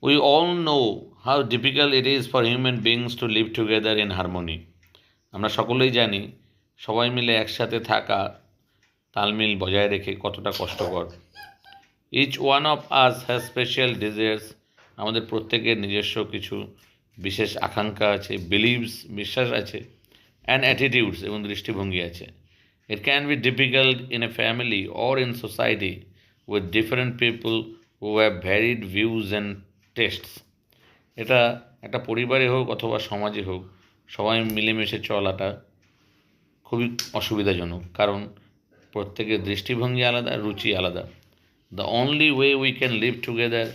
We all know how difficult it is for human beings to live together in harmony. আমরা সকলেই জানি সবাই মিলে একসাথে থাকা তালমিল বজায় রেখে কতটা কষ্টকর। Each one of us has special desires. আমাদের প্রত্যেকের নিজস্ব কিছু বিশেষ আকাঙ্ক্ষা আছে, বিলিভস বিশ্বাস আছে, অ্যান্ড অ্যাটিটিউডস এবং দৃষ্টিভঙ্গি আছে। It can be difficult in a family or in society with different people who have varied views and tastes. এটা একটা পরিবারে হোক অথবা সমাজে হোক, সবাই মিলেমিশে চলাটা খুবই অসুবিধাজনক, কারণ প্রত্যেকের দৃষ্টিভঙ্গি আলাদা, রুচি আলাদা। The only way we can live together,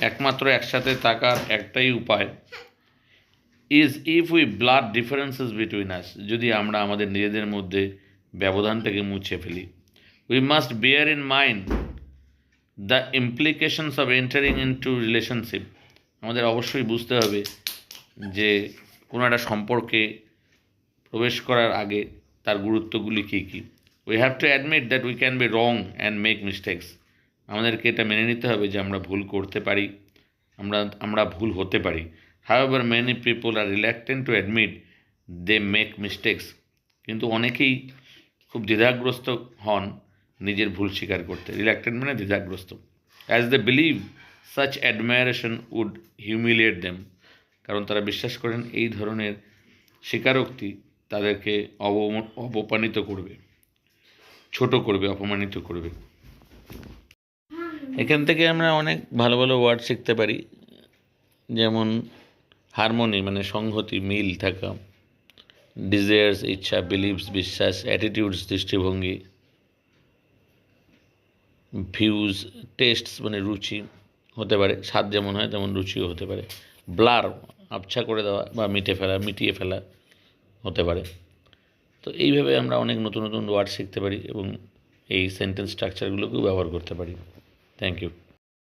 একমাত্র একসাথে থাকার একটাই উপায়, is if we blood differences between us, যদি আমরা আমাদের নিজেদের মধ্যে ব্যবধানটাকে মুছে ফেলি। We must bear in mind the implications of entering into relationship. আমাদের অবশ্যই বুঝতে হবে যে কোনো একটা সম্পর্কে প্রবেশ করার আগে তার গুরুত্বগুলি কী কী। We have to admit that we can be wrong and make mistakes. আমাদেরকে এটা মেনে নিতে হবে যে আমরা ভুল করতে পারি, আমরা ভুল হতে পারি। However many people are reluctant to admit they make mistakes. কিন্তু অনেকেই খুব দ্বিধাগ্রস্ত হন নিজের ভুল স্বীকার করতে। রিল্যাক্টেন্ট মানে দ্বিধাগ্রস্ত। As they believe such admiration would humiliate them, কারণ তারা বিশ্বাস করেন এই ধরনের স্বীকারোক্তি তাদেরকে অপমানিত করবে, ছোট করবে, অপমানিত করবে। এখান থেকে আমরা অনেক ভালো ভালো ওয়ার্ড শিখতে পারি, যেমন হারমোনি মানে সংহতি, মিল থাকা, ডিজায়ার্স ইচ্ছা, বিলিভস বিশ্বাস, অ্যাটিটিউডস দৃষ্টিভঙ্গি, ভিউজ টেস্টস মানে রুচি হতে পারে, স্বাদ যেমন হয় তেমন রুচিও হতে পারে। ব্লার আবছা করে দেওয়া বা মিটিয়ে ফেলা হতে পারে। তো এইভাবে আমরা অনেক নতুন নতুন ওয়ার্ড শিখতে পারি এবং এই সেন্টেন্স স্ট্রাকচারগুলোকেও ব্যবহার করতে পারি। Thank you.